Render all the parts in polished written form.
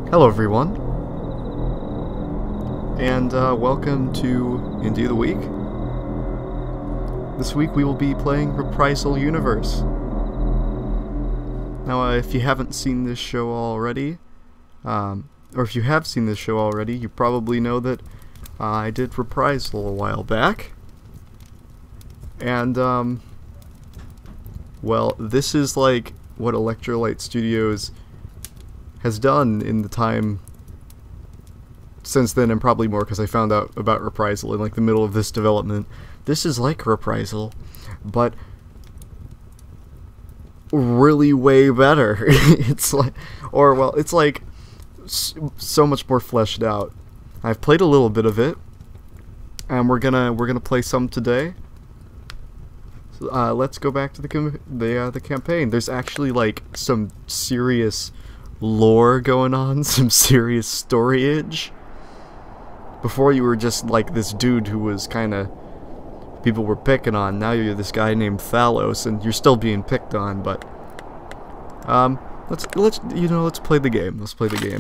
Hello everyone, and welcome to Indie of the Week. This week we will be playing Reprisal Universe. Now if you haven't seen this show already, or if you have seen this show already, you probably know that I did Reprisal a while back. And, well, this is like what Electrolyte Studios has done in the time since then, and probably more because I found out about Reprisal in like the middle of this development. This is like Reprisal, but really way better. It's like, or well, it's like so much more fleshed out. I've played a little bit of it, and we're gonna play some today. So, let's go back to the campaign. There's actually like some serious lore going on, some serious storyage. Before you were just like this dude who was kinda people were picking on. Now you're this guy named Thalos, and you're still being picked on, but let's play the game. Let's play the game.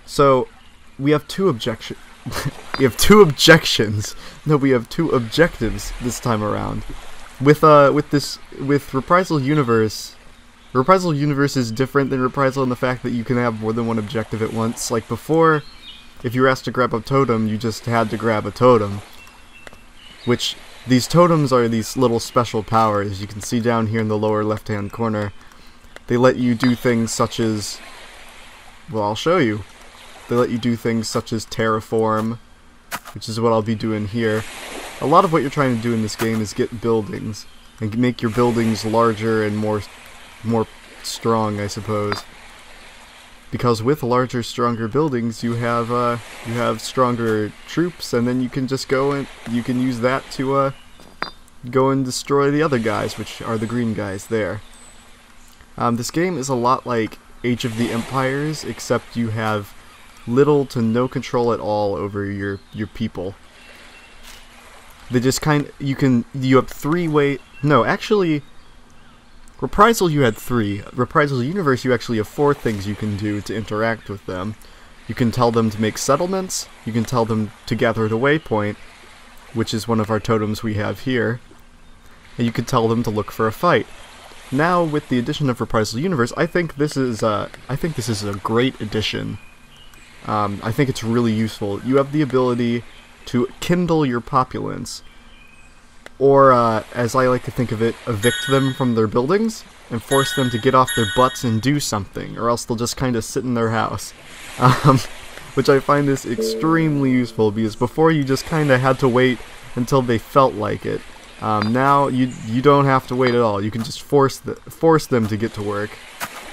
So we have two objections. We have two objectives this time around. With Reprisal Universe. Reprisal Universe is different than Reprisal in the fact that you can have more than one objective at once. Like before, if you were asked to grab a totem, you just had to grab a totem. Which, these totems are these little special powers. You can see down here in the lower left-hand corner. They let you do things such as... well, I'll show you. They let you do things such as terraform, which is what I'll be doing here. A lot of what you're trying to do in this game is get buildings, and make your buildings larger and more strong, I suppose. Because with larger, stronger buildings, you have stronger troops, and then you can just go and you can use that to go and destroy the other guys, which are the green guys there. This game is a lot like Age of the Empires, except you have little to no control at all over your people. They just you have actually, Reprisal you had 3. Reprisal Universe you actually have 4 things you can do to interact with them. You can tell them to make settlements, you can tell them to gather at a waypoint, which is one of our totems we have here, and you can tell them to look for a fight. Now with the addition of Reprisal Universe, I think this is a great addition. I think it's really useful. You have the ability to kindle your populace, or, as I like to think of it, evict them from their buildings, and force them to get off their butts and do something, or else they'll just kind of sit in their house. Which I find this extremely useful, because before you just kind of had to wait until they felt like it. Now you don't have to wait at all. You can just force them to get to work,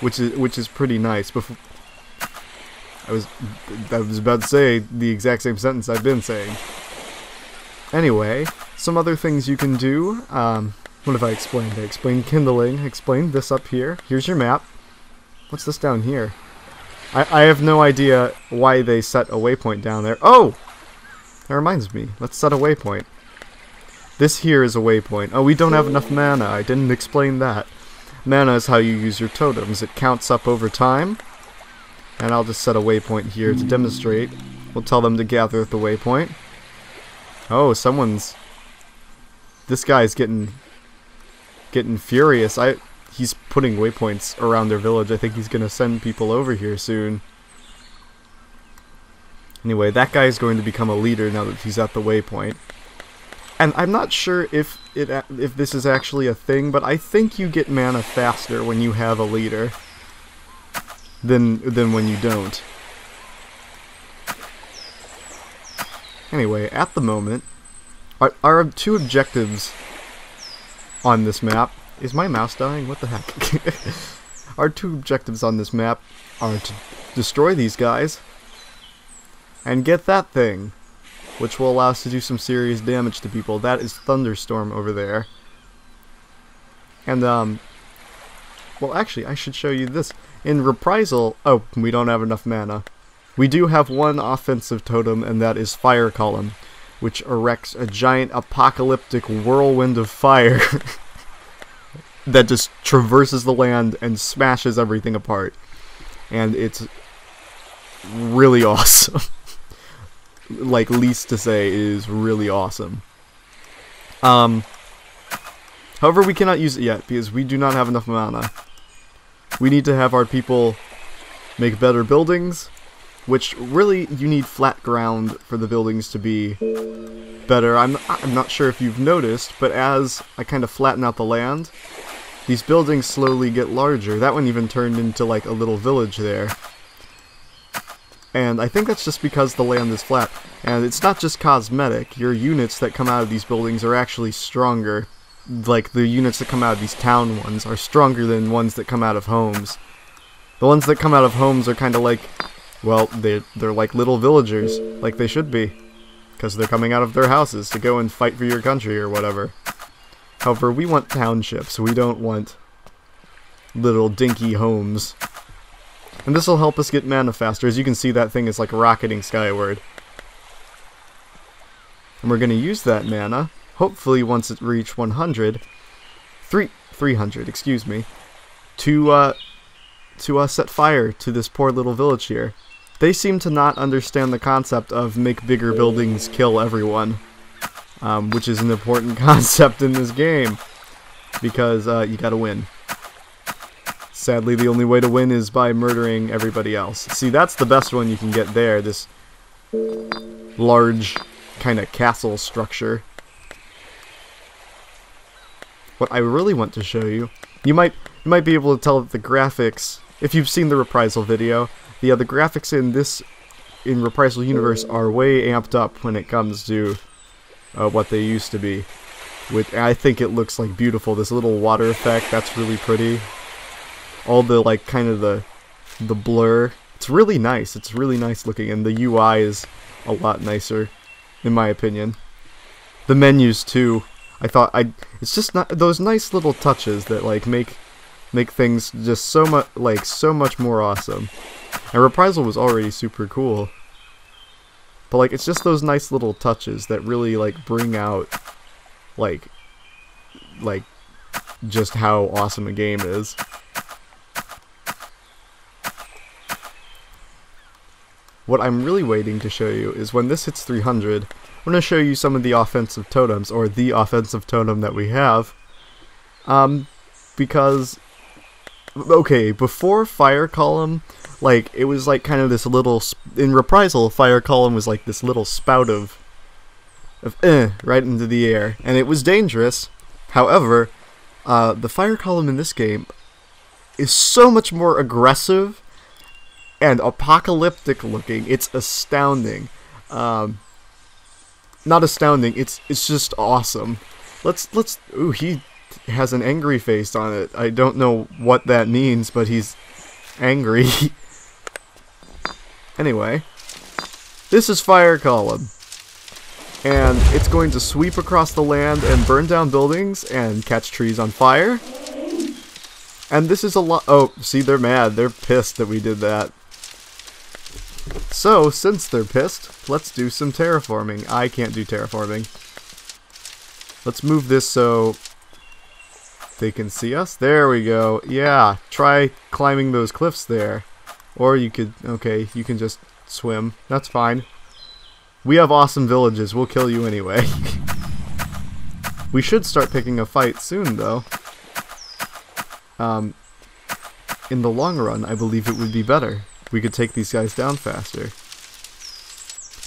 which is pretty nice. I was about to say the exact same sentence I've been saying. Anyway, some other things you can do. What have I explained? I explained kindling. I explained this up here. Here's your map. What's this down here? I have no idea why they set a waypoint down there. Oh! That reminds me. Let's set a waypoint. This here is a waypoint. Oh, we don't have enough mana. I didn't explain that. Mana is how you use your totems. It counts up over time. And I'll just set a waypoint here to demonstrate. We'll tell them to gather at the waypoint. Oh, this guy's getting furious. He's putting waypoints around their village. I think he's gonna send people over here soon. Anyway, that guy is going to become a leader now that he's at the waypoint. And I'm not sure if this is actually a thing, but I think you get mana faster when you have a leader than when you don't. Anyway, at the moment, our 2 objectives on this map... Is my mouse dying? What the heck? Our 2 objectives on this map are to destroy these guys and get that thing, which will allow us to do some serious damage to people. That is Thunderstorm over there. And, well, actually, I should show you this. In Reprisal... Oh, we don't have enough mana. We do have one offensive totem, and that is Fire Column, which erects a giant apocalyptic whirlwind of fire that just traverses the land and smashes everything apart. and it's really awesome. Like, least to say, it is really awesome. However, we cannot use it yet, because we do not have enough mana. We need to have our people make better buildings, which really, you need flat ground for the buildings to be better. I'm not sure if you've noticed, but as I kind of flatten out the land, these buildings slowly get larger. That one even turned into like a little village there. And I think that's just because the land is flat. And it's not just cosmetic. Your units that come out of these buildings are actually stronger. Like, the units that come out of these town ones are stronger than ones that come out of homes. The ones that come out of homes are kind of like, well, they're like little villagers, like they should be. Because they're coming out of their houses to go and fight for your country or whatever. However, we want townships. We don't want little dinky homes. And this will help us get mana faster. As you can see, that thing is like rocketing skyward. And we're going to use that mana, hopefully once it reaches 300, excuse me, to set fire to this poor little village here. They seem to not understand the concept of make bigger buildings kill everyone, which is an important concept in this game, because you gotta win. Sadly, the only way to win is by murdering everybody else. See, that's the best one you can get there, this large kind of castle structure. What I really want to show you, you might be able to tell that the graphics, if you've seen the Reprisal video, the graphics in Reprisal Universe are way amped up when it comes to what they used to be. I think it looks like beautiful. This little water effect, that's really pretty. All the like kind of the blur, it's really nice. It's really nice looking, and the UI is a lot nicer, in my opinion. The menus too. It's just not those nice little touches that like make things just so much more awesome. And Reprisal was already super cool, but like it's just those nice little touches that really like bring out like just how awesome a game is. What I'm really waiting to show you is when this hits 300, I'm going to show you some of the offensive totems, or the offensive totem that we have. Because, okay, before Fire Column, like, it was like kind of this little, in Reprisal, Fire Column was like this little spout of right into the air, and it was dangerous. However, the Fire Column in this game is so much more aggressive and apocalyptic looking. It's astounding. Not astounding, it's just awesome. Ooh, he has an angry face on it. I don't know what that means, but he's angry. Anyway, this is Fire Column, and it's going to sweep across the land and burn down buildings and catch trees on fire. And this is a lot. Oh, see, they're mad. They're pissed that we did that. So, since they're pissed, let's do some terraforming. I can't do terraforming. Let's move this so they can see us. There we go. Yeah, try climbing those cliffs there. Or you could, okay, you can just swim. That's fine. We have awesome villages. We'll kill you anyway. We should start picking a fight soon, though. In the long run, I believe it would be better. We could take these guys down faster.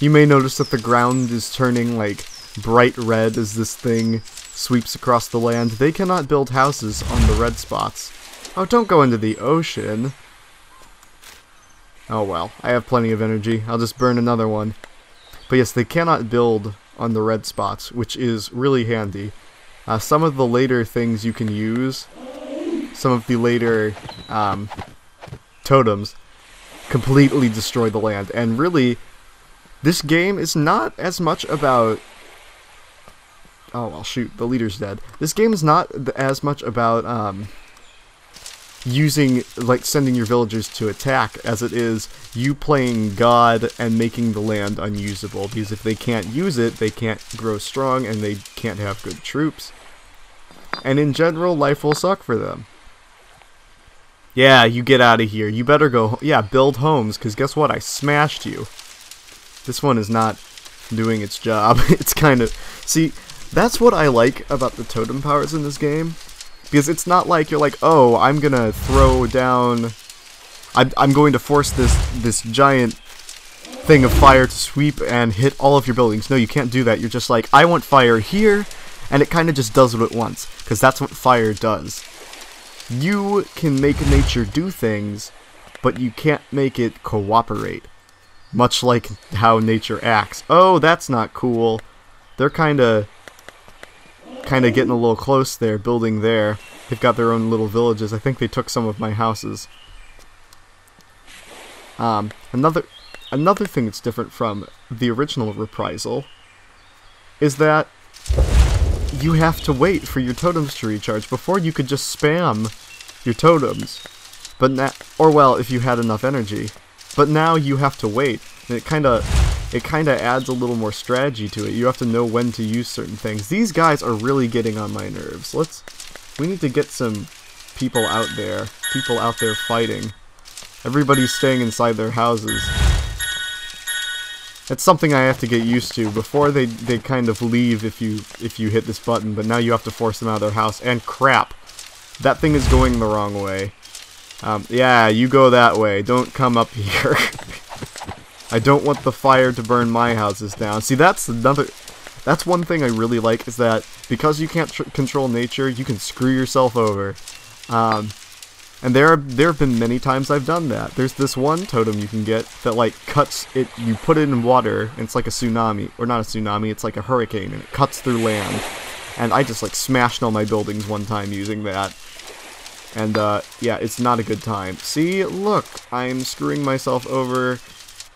You may notice that the ground is turning like bright red as this thing sweeps across the land. They cannot build houses on the red spots. Oh, don't go into the ocean. Oh well, I have plenty of energy. I'll just burn another one. But yes, they cannot build on the red spots, which is really handy. Some of the later things you can use, some of the later totems, completely destroy the land. And really, this game is not as much about... Oh, well, shoot, the leader's dead. This game is not as much about using, like, sending your villagers to attack as it is you playing God and making the land unusable. Because if they can't use it, they can't grow strong and they can't have good troops. And in general, life will suck for them. Yeah, you get out of here. You better go... Yeah, build homes, because guess what? I smashed you. This one is not doing its job. It's kind of... See, that's what I like about the totem powers in this game. Because it's not like you're like, oh, I'm gonna throw down... I'm going to force this giant thing of fire to sweep and hit all of your buildings. No, you can't do that. You're just like, I want fire here, and it kind of just does it at once. Because that's what fire does. You can make nature do things, but you can't make it cooperate. Much like how nature acts. Oh, that's not cool. They're kind of getting a little close there, building there. They've got their own little villages. I think they took some of my houses. Another thing that's different from the original Reprisal is that you have to wait for your totems to recharge. Before, you could just spam your totems, but now, or well, if you had enough energy. But now you have to wait, and it kind of adds a little more strategy to it. You have to know when to use certain things. These guys are really getting on my nerves. We need to get some people out there fighting. Everybody's staying inside their houses. It's something I have to get used to. Before they kind of leave if you hit this button, but now you have to force them out of their house. And crap, that thing is going the wrong way. Yeah, you go that way. Don't come up here. I don't want the fire to burn my houses down. See, that's one thing I really like, is that because you can't control nature, you can screw yourself over. And there have been many times I've done that. There's this one totem you can get that, like, cuts it. You put it in water, and it's like a tsunami, or not a tsunami. It's like a hurricane, and it cuts through land. And I just, like, smashed all my buildings one time using that. And yeah, it's not a good time. See, look, I'm screwing myself over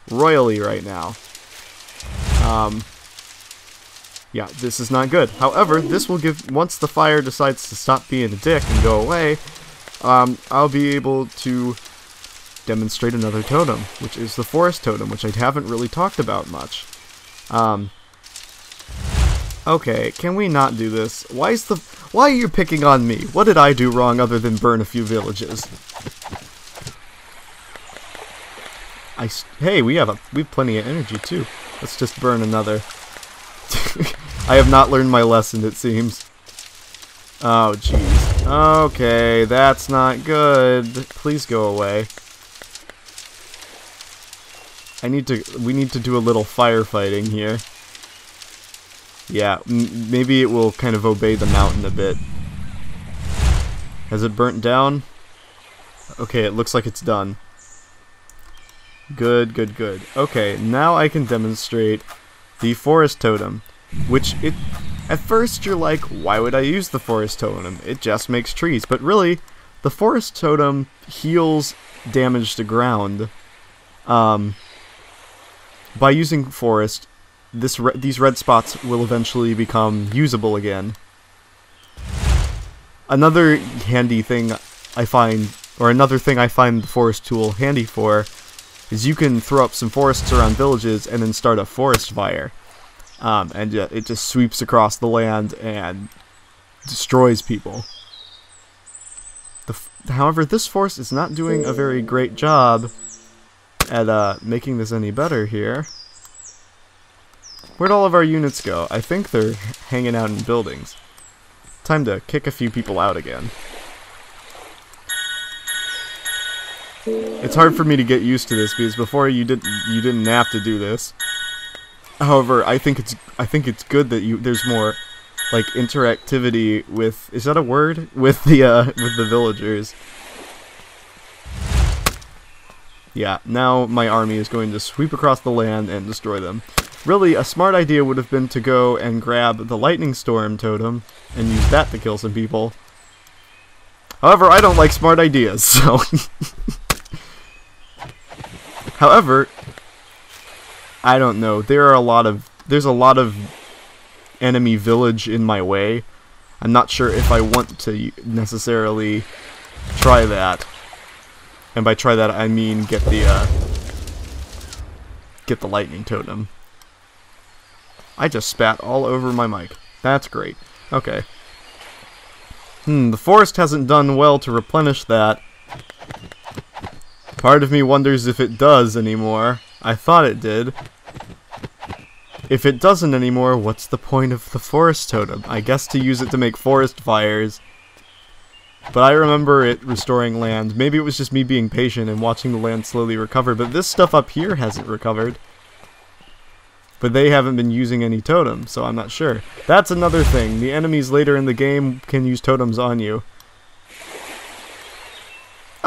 royally right now. Yeah, this is not good. However, this will give, once the fire decides to stop being a dick and go away, I'll be able to demonstrate another totem, which is the forest totem, which I haven't really talked about much. Okay, can we not do this? Why are you picking on me? What did I do wrong other than burn a few villages? Hey, we have plenty of energy too. Let's just burn another. I have not learned my lesson, it seems. Oh, jeez. Okay, that's not good. Please go away. We need to do a little firefighting here. Yeah, maybe it will kind of obey the mountain a bit. Has it burnt down? Okay, it looks like it's done. Good, good, good. Okay, now I can demonstrate the forest totem, which at first you're like, why would I use the forest totem? It just makes trees. But really, the forest totem heals damage to ground. By using forest, these red spots will eventually become usable again. Another handy thing I find, or another thing I find the forest tool handy for, is you can throw up some forests around villages and then start a forest fire. And it just sweeps across the land and destroys people. However, this forest is not doing a very great job at making this any better here. Where'd all of our units go? I think they're hanging out in buildings. Time to kick a few people out again. It's hard for me to get used to this because before you didn't have to do this. However, I think it's good that there's more like interactivity with, is that a word? With the villagers. Yeah, now my army is going to sweep across the land and destroy them. Really, a smart idea would have been to go and grab the lightning storm totem and use that to kill some people. However, I don't like smart ideas, so however, I don't know. There's a lot of enemy village in my way. I'm not sure if I want to necessarily try that. And by try that, I mean get the lightning totem. I just spat all over my mic. That's great. Okay. The forest hasn't done well to replenish that. Part of me wonders if it does anymore. I thought it did. If it doesn't anymore, what's the point of the forest totem? I guess to use it to make forest fires. But I remember it restoring land. Maybe it was just me being patient and watching the land slowly recover, but this stuff up here hasn't recovered. But they haven't been using any totems, so I'm not sure. That's another thing. The enemies later in the game can use totems on you.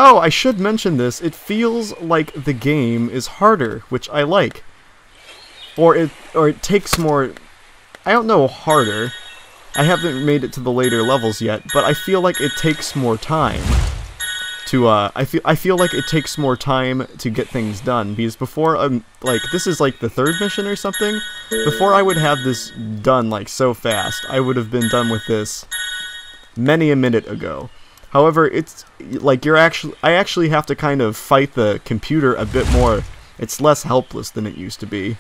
Oh, I should mention this. It feels like the game is harder, which I like. Or it takes more... I don't know, harder. I haven't made it to the later levels yet, but I feel like it takes more time to, I feel like it takes more time to get things done, because before, like, this is like the third mission or something, before I would have this done, like, so fast, I would have been done with this many a minute ago. However, it's, like, I actually have to kind of fight the computer a bit more. It's less helpless than it used to be.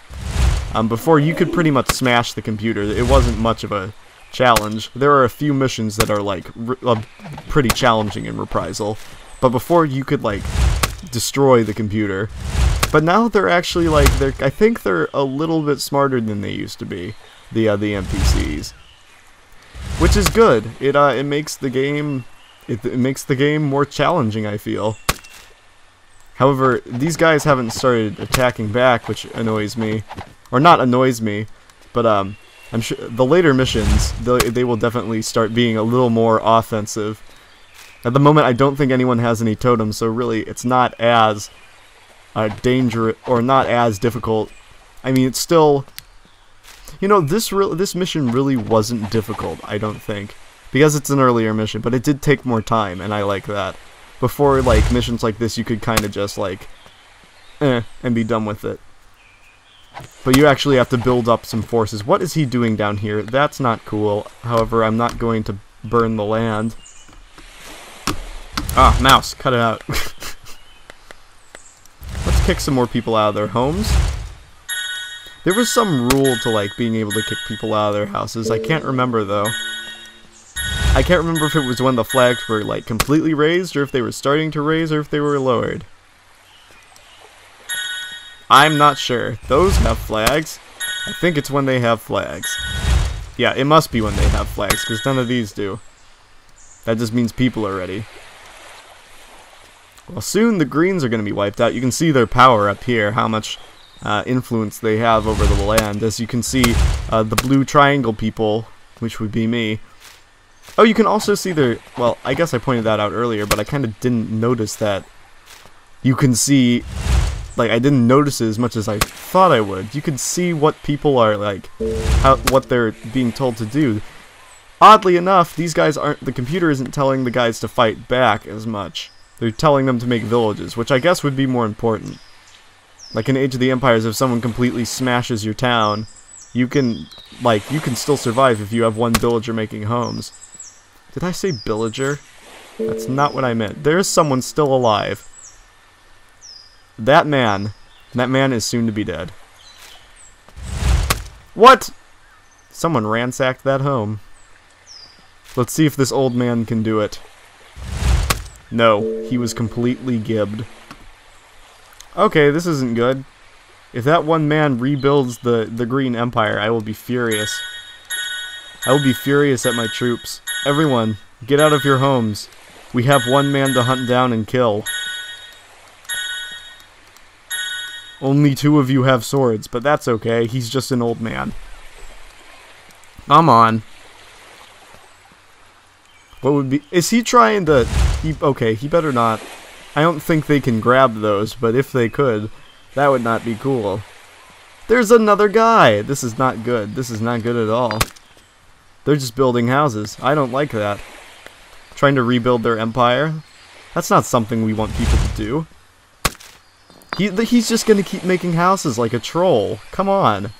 Before, you could pretty much smash the computer. It wasn't much of a challenge. There are a few missions that are, like, pretty challenging in Reprisal. But before, you could, like, destroy the computer. But now they're actually, like, I think they're a little bit smarter than they used to be, the NPCs. Which is good. It makes the game... It makes the game more challenging, I feel. However, these guys haven't started attacking back, which annoys me. Or not annoys me, but I'm sure the later missions, they will definitely start being a little more offensive. At the moment, I don't think anyone has any totems, so really, it's not as dangerous, or not as difficult. I mean, it's still... You know, this mission really wasn't difficult, I don't think. Because it's an earlier mission, but it did take more time, and I like that. Before, like, missions like this, you could kind of just, like, and be done with it. But you actually have to build up some forces. What is he doing down here? That's not cool. However, I'm not going to burn the land. Ah, mouse, cut it out. Let's kick some more people out of their homes. There was some rule to, like, being able to kick people out of their houses. I can't remember, though. I can't remember if it was when the flags were, like, completely raised, or if they were starting to raise, or if they were lowered. I'm not sure. Those have flags. I think it's when they have flags. Yeah, it must be when they have flags, because none of these do. That just means people are ready. Well, soon the greens are going to be wiped out. You can see their power up here, how much influence they have over the land. As you can see, the blue triangle people, which would be me. Oh, you can also see their... Well, I guess I pointed that out earlier, but I kind of didn't notice that. You can see... Like, I didn't notice it as much as I thought I would. You can see what people are, like, what they're being told to do. Oddly enough, these guys aren't... The computer isn't telling the guys to fight back as much. They're telling them to make villages, which I guess would be more important. Like in Age of the Empires, if someone completely smashes your town, you can still survive if you have one villager making homes. Did I say villager? That's not what I meant. There's someone still alive. That man is soon to be dead. What? Someone ransacked that home. Let's see if this old man can do it. No, he was completely gibbed. Okay, this isn't good. If that one man rebuilds the Green Empire, I will be furious. I will be furious at my troops. Everyone, get out of your homes. We have one man to hunt down and kill. Only 2 of you have swords, but that's okay. He's just an old man. Come on. What would be... Is he trying to... Okay, he better not. I don't think they can grab those, but if they could, that would not be cool. There's another guy! This is not good. This is not good at all. They're just building houses. I don't like that. Trying to rebuild their empire? That's not something we want people to do. He's just gonna keep making houses like a troll. Come on.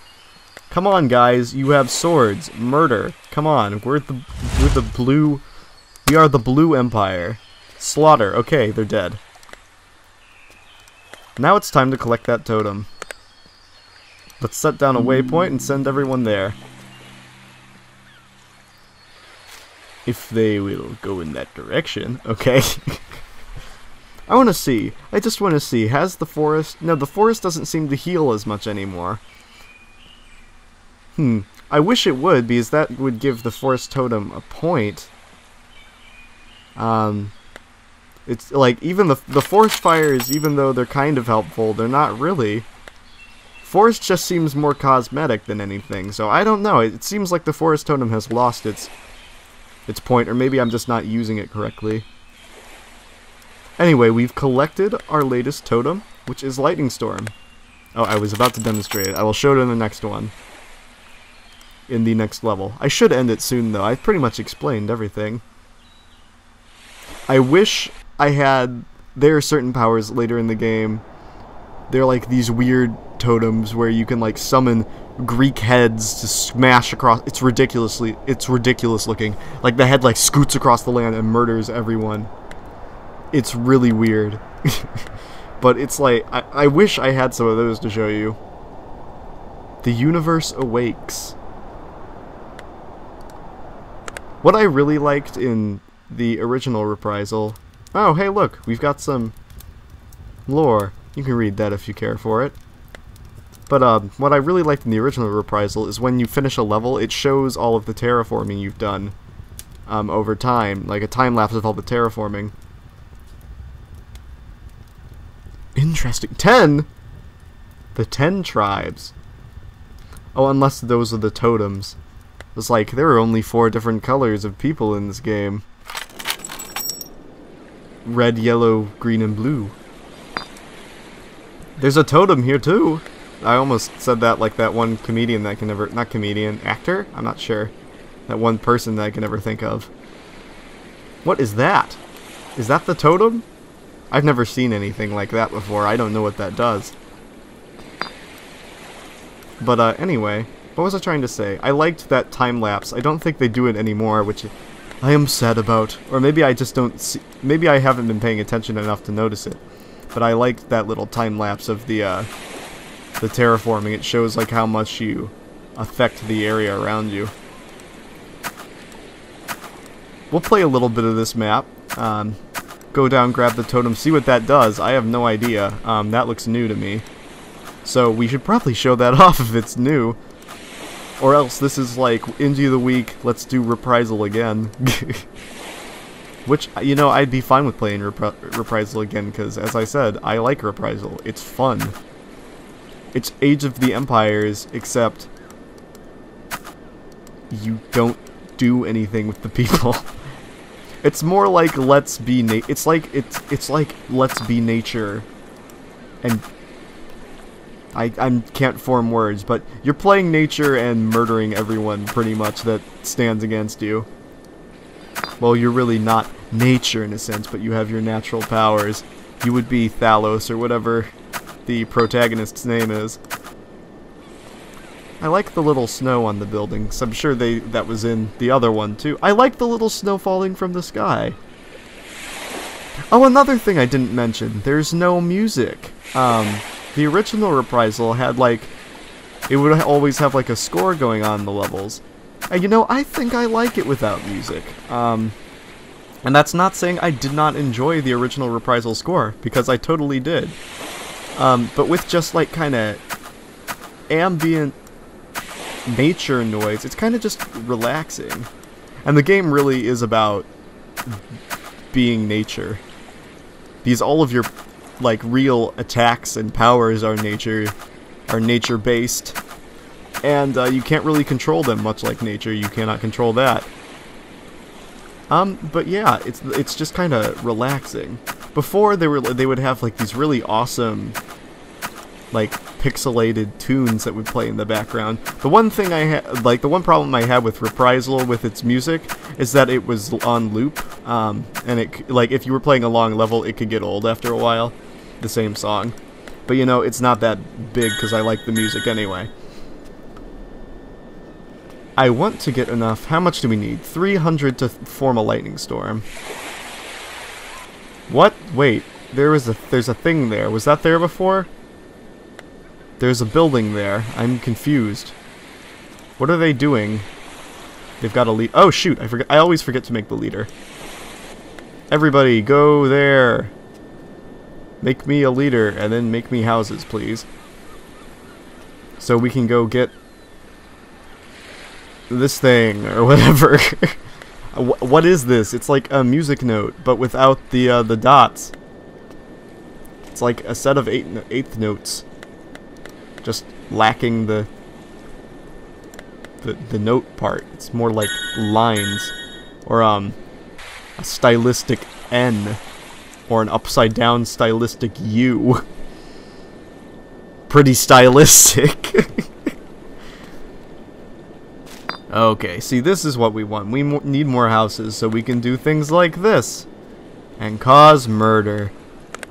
Come on, guys. You have swords. Murder. Come on. We're the blue... We are the Blue Empire. Slaughter. Okay, they're dead. Now it's time to collect that totem. Let's set down a waypoint and send everyone there. If they will go in that direction. Okay. I want to see. I just want to see. Has the forest... No, the forest doesn't seem to heal as much anymore. I wish it would, because that would give the forest totem a point. It's like, even the forest fires, even though they're kind of helpful, they're not really. Forest just seems more cosmetic than anything, so I don't know. It seems like the forest totem has lost its point, or maybe I'm just not using it correctly. Anyway, we've collected our latest totem, which is Lightning Storm. Oh, I was about to demonstrate it. I will show it in the next one. In the next level. I should end it soon, though. I've pretty much explained everything. I wish I had... There are certain powers later in the game. They're like these weird totems where you can like summon Greek heads to smash across... It's ridiculous looking. Like the head like scoots across the land and murders everyone. It's really weird. But it's like... I wish I had some of those to show you. The universe awakes. What I really liked in the original Reprisal... Oh, hey look, we've got some lore. You can read that if you care for it. But what I really liked in the original Reprisal is when you finish a level, it shows all of the terraforming you've done over time. Like a time-lapse of all the terraforming. Interesting. 10? The 10 tribes. Oh, unless those are the totems. It's like, there are only 4 different colors of people in this game. Red, yellow, green, and blue. There's a totem here, too! I almost said that like that one comedian that I can never... Not comedian, actor? I'm not sure. That one person that I can never think of. What is that? Is that the totem? I've never seen anything like that before. I don't know what that does. But, anyway... What was I trying to say? I liked that time-lapse. I don't think they do it anymore, which I am sad about. Or maybe I just don't see... Maybe I haven't been paying attention enough to notice it. But I liked that little time-lapse of the terraforming. It shows, like, how much you affect the area around you. We'll play a little bit of this map. Go down, grab the totem, see what that does. I have no idea. That looks new to me. So we should probably show that off if it's new. Or else this is like, Indie of the Week, let's do Reprisal again. Which, you know, I'd be fine with playing Reprisal again, because, as I said, I like Reprisal. It's fun. It's Age of the Empires, except you don't do anything with the people. It's more like Let's Be it's like Let's Be Nature, and I can't form words, but you're playing nature and murdering everyone, pretty much, that stands against you. Well, you're really not nature in a sense, but you have your natural powers. You would be Thalos, or whatever the protagonist's name is. I like the little snow on the buildings. I'm sure that was in the other one, too. I like the little snow falling from the sky. Oh, another thing I didn't mention. There's no music. The original Reprisal had, like, it would always have, like, a score going on in the levels. And, you know, I think I like it without music. And that's not saying I did not enjoy the original Reprisal score, because I totally did. But with just, like, kind of ambient nature noise, it's kind of just relaxing. And the game really is about being nature. Because all of your, like, real attacks and powers are nature-based. And you can't really control them, much like nature. You cannot control that. But yeah, it's just kind of relaxing. Before they would have like these really awesome, like, pixelated tunes that would play in the background. The one thing the one problem I had with Reprisal with its music is that it was on loop. And it, like, if you were playing a long level, it could get old after a while. The same song. But you know, it's not that big because I like the music anyway. I want to get enough. How much do we need? 300 to form a lightning storm. What? Wait. There's a thing there. Was that there before? There's a building there. I'm confused. What are they doing? They've got a lead. Oh shoot! I forget. I always forget to make the leader. Everybody, go there. Make me a leader, and then make me houses, please. So we can go get this thing, or whatever. What is this? It's like a music note, but without the dots. It's like a set of eighth notes. Just lacking the note part. It's more like lines. Or, a stylistic N. Or an upside down stylistic U. Pretty stylistic. Okay, see, this is what we want. We need more houses so we can do things like this. And cause murder.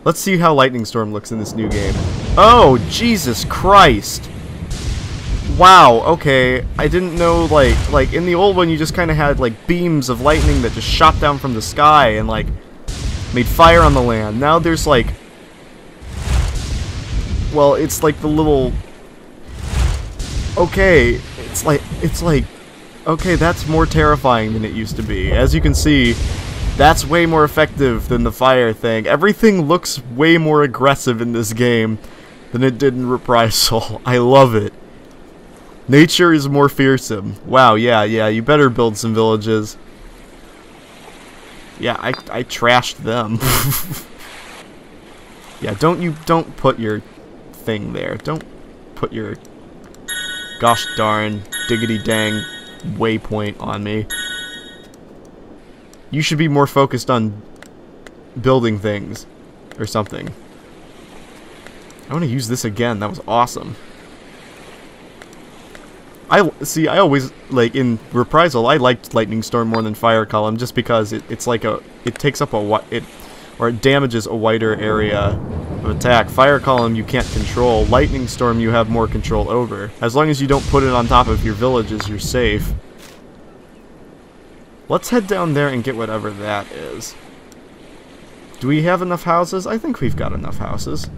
Let's see how Lightning Storm looks in this new game. Oh, Jesus Christ. Wow, okay. I didn't know, like in the old one you just kind of had, like, beams of lightning that just shot down from the sky and, like, made fire on the land. Now there's, like... Well, it's like the little... Okay, it's like... Okay, that's more terrifying than it used to be. As you can see, that's way more effective than the fire thing. Everything looks way more aggressive in this game than it did in Reprisal. I love it. Nature is more fearsome. Wow, yeah, you better build some villages. Yeah, I trashed them. Yeah, don't put your thing there. Don't put your gosh darn diggity dang waypoint on me. You should be more focused on building things or something. I want to use this again. That was awesome. I always, like, in Reprisal, I liked Lightning Storm more than Fire Column just because it takes up it damages a wider area of attack. Fire Column you can't control. Lightning Storm you have more control over. As long as you don't put it on top of your villages, you're safe. Let's head down there and get whatever that is. Do we have enough houses? I think we've got enough houses.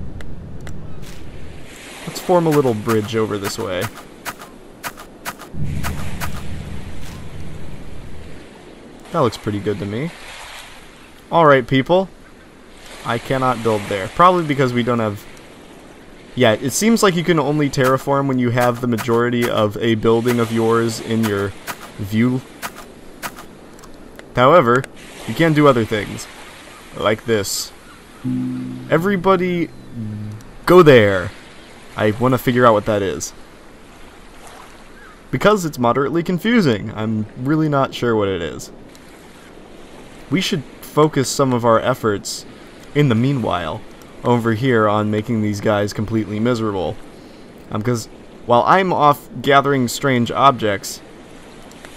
Let's form a little bridge over this way. That looks pretty good to me. Alright, people. I cannot build there. Probably because we don't have... Yeah, it seems like you can only terraform when you have the majority of a building of yours in your view. However, you can do other things. Like this. Everybody go there. I want to figure out what that is. Because it's moderately confusing. I'm really not sure what it is. We should focus some of our efforts, in the meanwhile, over here on making these guys completely miserable. Because while I'm off gathering strange objects,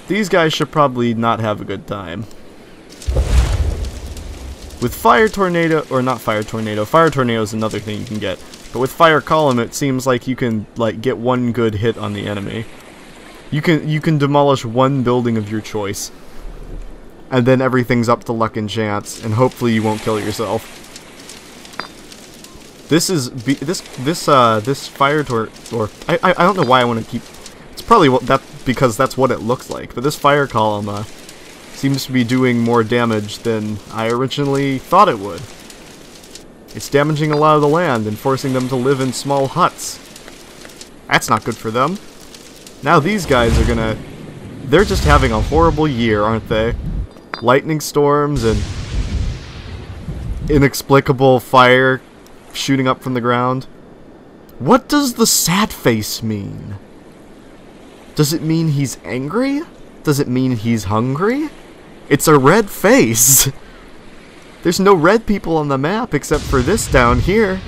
these guys should probably not have a good time. With Fire Tornado, or not Fire Tornado, Fire Tornado is another thing you can get. But with Fire Column, it seems like you can, like, get one good hit on the enemy. You can demolish one building of your choice. And then everything's up to luck and chance, and hopefully you won't kill yourself. This is this fire or I don't know why I want to keep. It's probably because that's what it looks like. But this fire column seems to be doing more damage than I originally thought it would. It's damaging a lot of the land and forcing them to live in small huts. That's not good for them. Now these guys are gonna. They're just having a horrible year, aren't they? Lightning storms and inexplicable fire shooting up from the ground. What does the sad face mean? Does it mean he's angry? Does it mean he's hungry? It's a red face. There's no red people on the map except for this down here.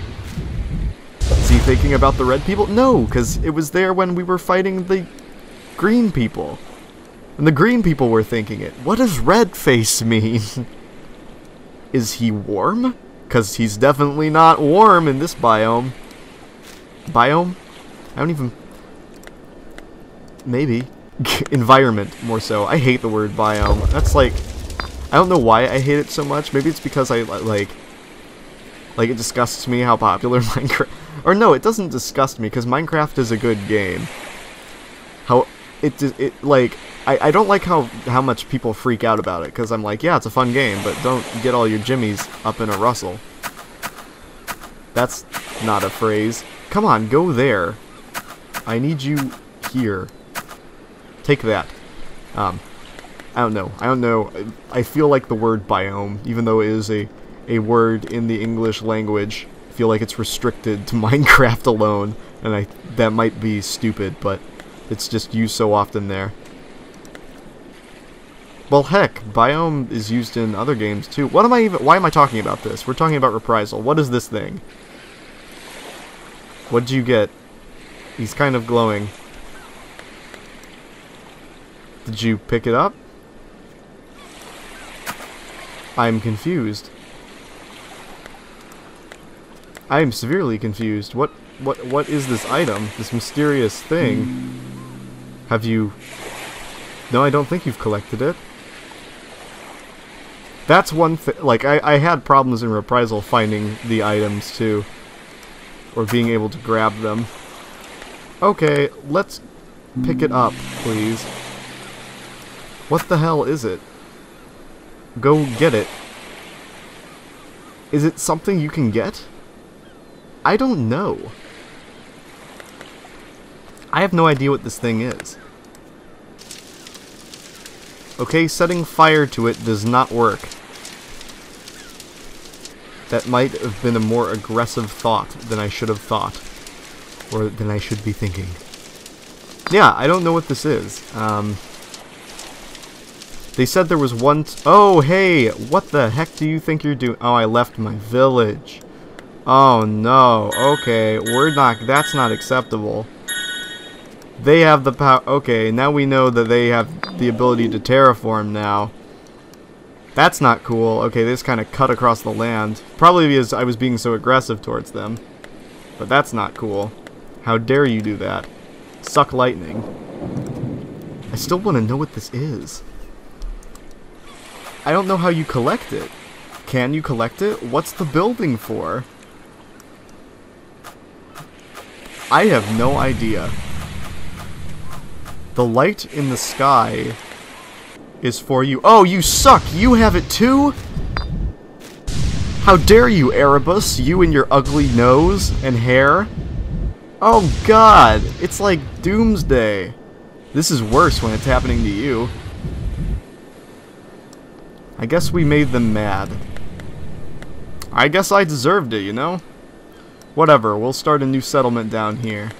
Is he thinking about the red people? No, because it was there when we were fighting the green people. And the green people were thinking it. What does red face mean? Is he warm? Because he's definitely not warm in this biome. Biome? I don't even... Maybe. Environment, more so. I hate the word biome. That's like... I don't know why I hate it so much. Maybe it's because I, like it disgusts me how popular Minecraft... Or no, it doesn't disgust me, because Minecraft is a good game. I don't like how much people freak out about it, because I'm like, yeah, it's a fun game, but don't get all your jimmies up in a rustle. That's not a phrase. Come on, go there. I need you here. Take that. I don't know. I feel like the word biome, even though it is a word in the English language, I feel like it's restricted to Minecraft alone, and that might be stupid, but it's just used so often there. Well, heck, biome is used in other games too. Why am I talking about this? We're talking about Reprisal. What is this thing? What did you get? He's kind of glowing. Did you pick it up? I'm confused. I am severely confused. What is this item? This mysterious thing? Have you... No, I don't think you've collected it. That's one thing. Like, I had problems in Reprisal finding the items, too. Or being able to grab them. Okay, let's pick it up, please. What the hell is it? Go get it. Is it something you can get? I don't know. I have no idea what this thing is. Okay, setting fire to it does not work. That might have been a more aggressive thought than I should have thought. Or than I should be thinking. Yeah, I don't know what this is. They said there was one... Oh, hey! What the heck do you think you're doing? Oh, I left my village. Oh, no. Okay, that's not acceptable. They have the power... Okay, now we know that they have the ability to terraform now. That's not cool. Okay, this kind of cut across the land. Probably because I was being so aggressive towards them. But that's not cool. How dare you do that? Suck lightning. I still want to know what this is. I don't know how you collect it. Can you collect it? What's the building for? I have no idea. The light in the sky is for you. Oh, you suck! You have it too? How dare you, Erebus? You and your ugly nose and hair? Oh god! It's like Doomsday. This is worse when it's happening to you. I guess we made them mad. I guess I deserved it, you know? Whatever, we'll start a new settlement down here.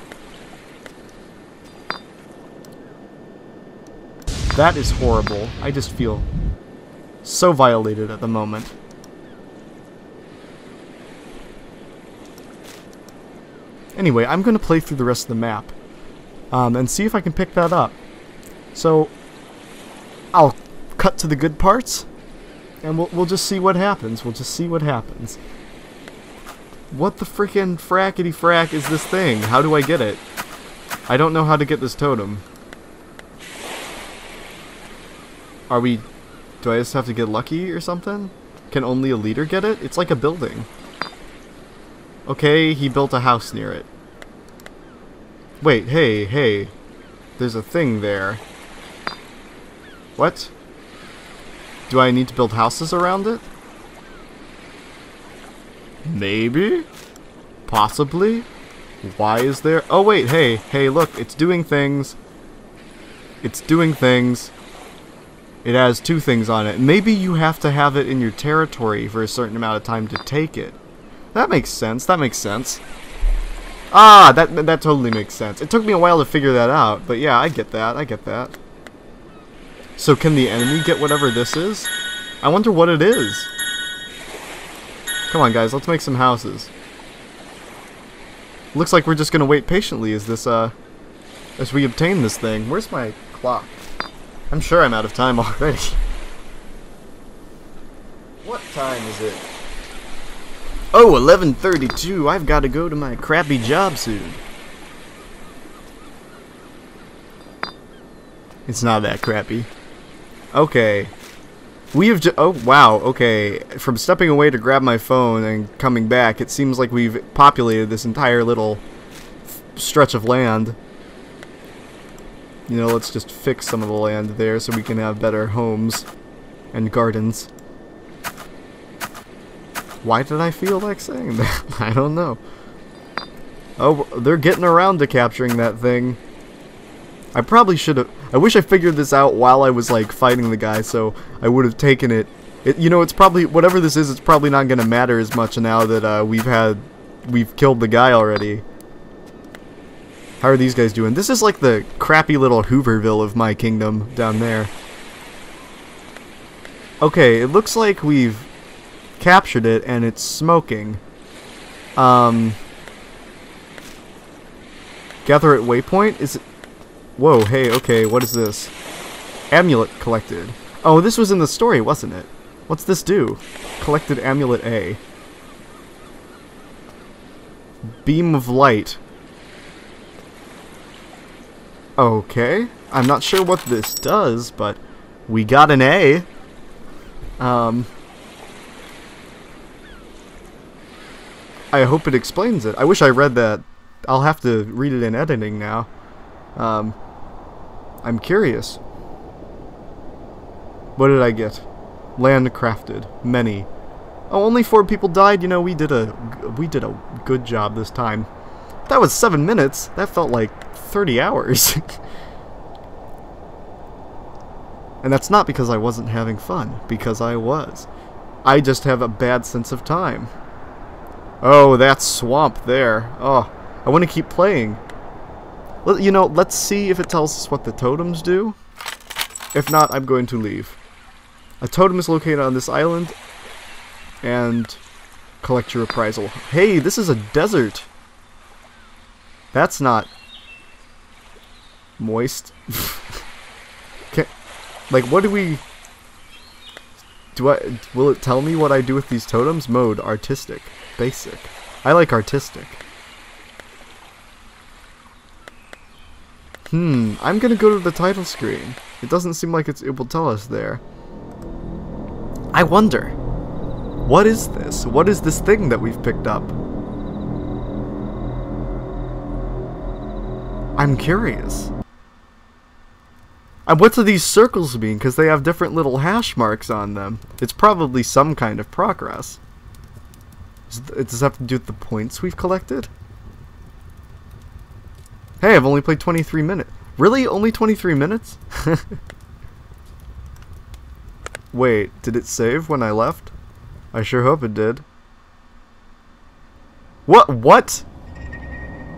That is horrible. I just feel so violated at the moment. Anyway, I'm going to play through the rest of the map. And see if I can pick that up. So, I'll cut to the good parts. And we'll just see what happens. We'll just see what happens. What the freaking frackety frack is this thing? How do I get it? I don't know how to get this totem. Do I just have to get lucky or something? Can only a leader get it? It's like a building. Okay, he built a house near it. Wait, hey. There's a thing there. What? Do I need to build houses around it? Maybe? Possibly? Why is there... Oh wait, hey, look, it's doing things. It's doing things. It has two things on it. Maybe you have to have it in your territory for a certain amount of time to take it. That makes sense, that makes sense. Ah, that totally makes sense. It took me a while to figure that out, but yeah, I get that. So can the enemy get whatever this is? I wonder what it is. Come on guys, let's make some houses. Looks like we're just gonna wait patiently as we obtain this thing. Where's my clock? I'm sure I'm out of time already. What time is it? Oh, 11:32. I've got to go to my crappy job soon. It's not that crappy. Okay. We have oh, wow, okay. From stepping away to grab my phone and coming back, it seems like we've populated this entire little stretch of land. You know, let's just fix some of the land there so we can have better homes and gardens. Why did I feel like saying that? I don't know. Oh, they're getting around to capturing that thing. I probably should have... I wish I figured this out while I was, like, fighting the guy, so I would have taken it. You know, it's probably... Whatever this is, it's probably not going to matter as much now that we've killed the guy already. How are these guys doing? This is like the crappy little Hooverville of my kingdom down there. Okay, it looks like we've captured it and it's smoking. Gather at waypoint? Is it... Whoa, hey, okay, what is this? Amulet collected. Oh, this was in the story, wasn't it? What's this do? Collected amulet A. Beam of light. Okay, I'm not sure what this does, but we got an A. I hope it explains it. I wish I read that. I'll have to read it in editing now. I'm curious. What did I get? Land crafted. Many. Oh, only 4 people died. You know, we did a good job this time. That was 7 minutes. That felt like 30 hours. And that's not because I wasn't having fun, because I was. I just have a bad sense of time. Oh, that swamp there. Oh, I want to keep playing. Well, you know, let's see if it tells us what the totems do. If not, I'm going to leave. A totem is located on this island, and collect your reprisal. Hey, this is a desert. That's not moist. Like, what do we... Will it tell me what I do with these totems? Mode, artistic. Basic. I like artistic. I'm gonna go to the title screen. It doesn't seem like it will tell us there. I wonder, what is this? What is this thing that we've picked up? I'm curious. And what do these circles mean? Because they have different little hash marks on them. It's probably some kind of progress. Does this have to do with the points we've collected? Hey, I've only played 23 minutes. Really? Only 23 minutes? Wait, did it save when I left? I sure hope it did. What? What?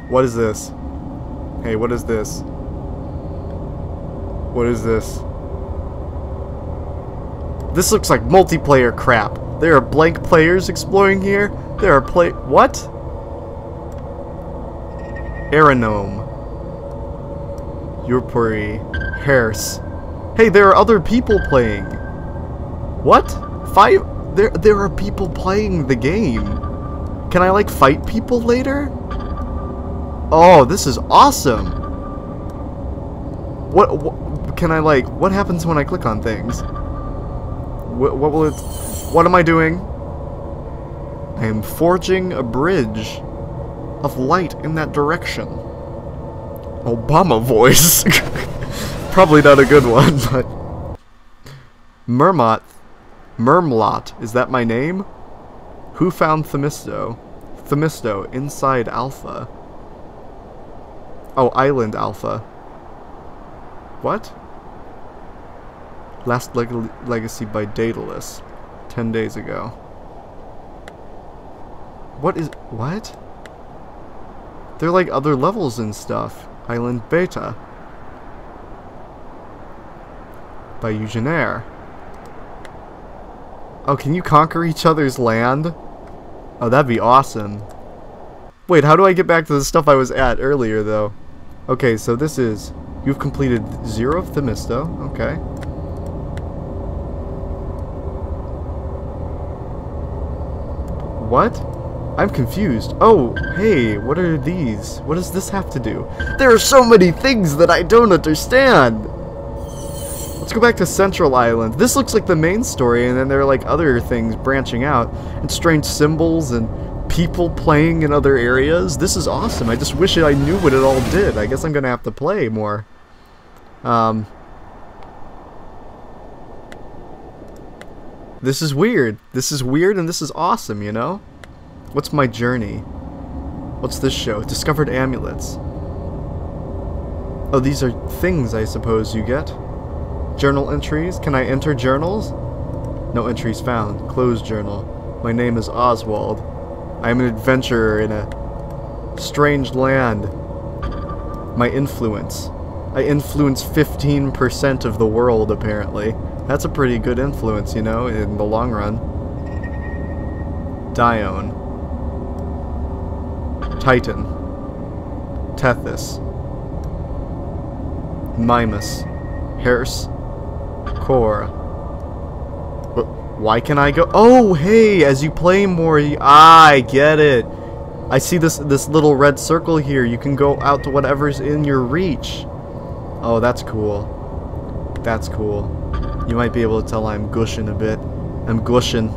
What is this? Hey, what is this? What is this? This looks like multiplayer crap. There are blank players exploring here. There are what? Aeronome. Yurpuri. Hairs. Hey, there are other people playing. What? There are people playing the game. Can I, like, fight people later? Oh, this is awesome. What can I, like, what happens when I click on things? What will it... What am I doing? I am forging a bridge of light in that direction. Obama voice. Probably not a good one, but... Mermlot, is that my name? Who found Themisto? Themisto, inside Alpha. Oh, Island Alpha. What? Last legacy by Daedalus. 10 days ago. What? They're like other levels and stuff. Island Beta. By Eugenaire. Oh, can you conquer each other's land? Oh, that'd be awesome. Wait, how do I get back to the stuff I was at earlier, though? Okay, so this is... You've completed 0 of Themisto. Okay. What? I'm confused. Oh, hey, what are these? What does this have to do? There are so many things that I don't understand! Let's go back to Central Island. This looks like the main story, and then there are like other things branching out. And strange symbols and people playing in other areas. This is awesome. I just wish I knew what it all did. I guess I'm gonna have to play more. This is weird. This is weird and this is awesome, you know? What's my journey? What's this show? Discovered amulets. Oh, these are things, I suppose, you get. Journal entries. Can I enter journals? No entries found. Closed journal. My name is Oswald. I am an adventurer in a strange land. My influence. I influence 15% of the world, apparently. That's a pretty good influence, you know, in the long run. Dione. Titan. Tethys. Mimus. Herse. Core. Why can I go? Oh, hey! As you play more, I get it. I see this little red circle here. You can go out to whatever's in your reach. Oh, that's cool. That's cool. You might be able to tell I'm gushing a bit. I'm gushing.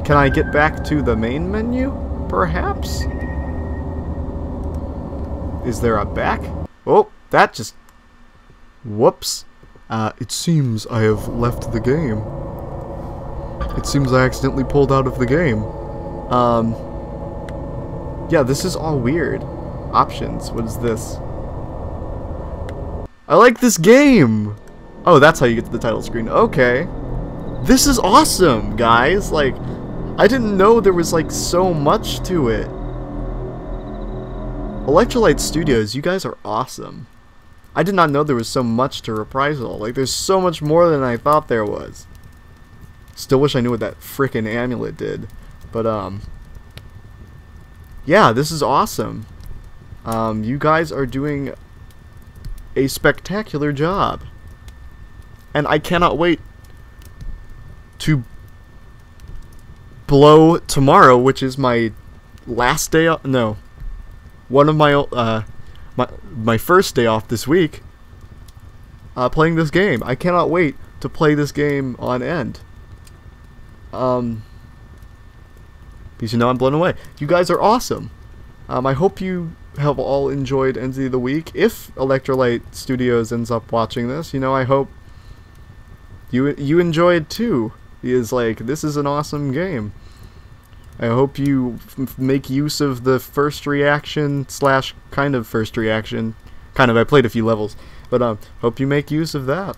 Can I get back to the main menu? Perhaps? Is there a back? Oh, that just... Whoops. It seems I have left the game. It seems I accidentally pulled out of the game. Yeah, this is all weird. Options. What is this? I like this game! Oh, that's how you get to the title screen. Okay. This is awesome, guys! Like, I didn't know there was, like, so much to it. Electrolyte Studios, you guys are awesome. I did not know there was so much to Reprisal. Like, there's so much more than I thought there was. Still wish I knew what that frickin' amulet did. But, yeah, this is awesome. You guys are doing a spectacular job. And I cannot wait to blow tomorrow, which is my last day off. No. One of my, my first day off this week. Playing this game. I cannot wait to play this game on end. Because you know I'm blown away. You guys are awesome. I hope you have all enjoyed End of the Week. If Electrolyte Studios ends up watching this, you know, I hope you enjoyed too. Is like, this is an awesome game. I hope you make use of the first reaction slash kind of first reaction. Kind of, I played a few levels, but hope you make use of that.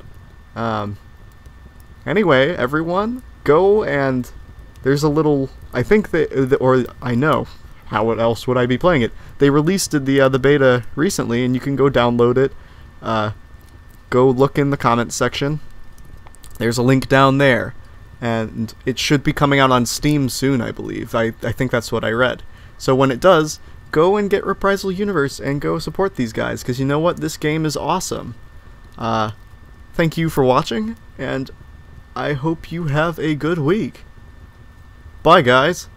Anyway, everyone, go and there's a little. I think or I know. How else would I be playing it? They released the beta recently, and you can go download it. Go look in the comments section. There's a link down there, and it should be coming out on Steam soon, I believe. I think that's what I read. So when it does, go and get Reprisal Universe and go support these guys, because you know what? This game is awesome. Thank you for watching, and I hope you have a good week. Bye, guys.